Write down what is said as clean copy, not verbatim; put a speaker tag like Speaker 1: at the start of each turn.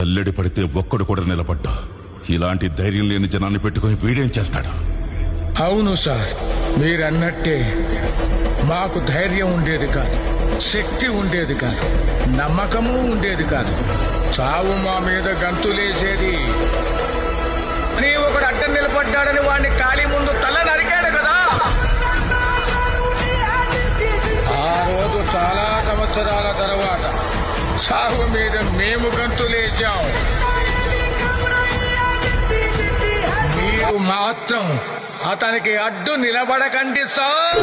Speaker 1: అల్లడి పడితే ఒక్కడు కూడా నిలబడ్డా. ఇలాంటి ధైర్యం లేని జనాన్ని పెట్టుకుని వీడేం చేస్తాడు?
Speaker 2: అవును సార్, మీరన్నట్టే మాకు ధైర్యం ఉండేది కాదు, శక్తి ఉండేది కాదు, నమ్మకము ఉండేది కాదు. చావు మా మీద గంతులేసేది. అని ఒకడు అడ్డం నిలబడ్డాడని వాడిని ఖాళీ ముందు తల నరికాడు కదా. ఆ రోజు చాలా సంవత్సరాల తర్వాత చావు మీద మేము గంతులేసాం. మీరు మాత్రం అతనికి అడ్డు నిలబడకండి సార్.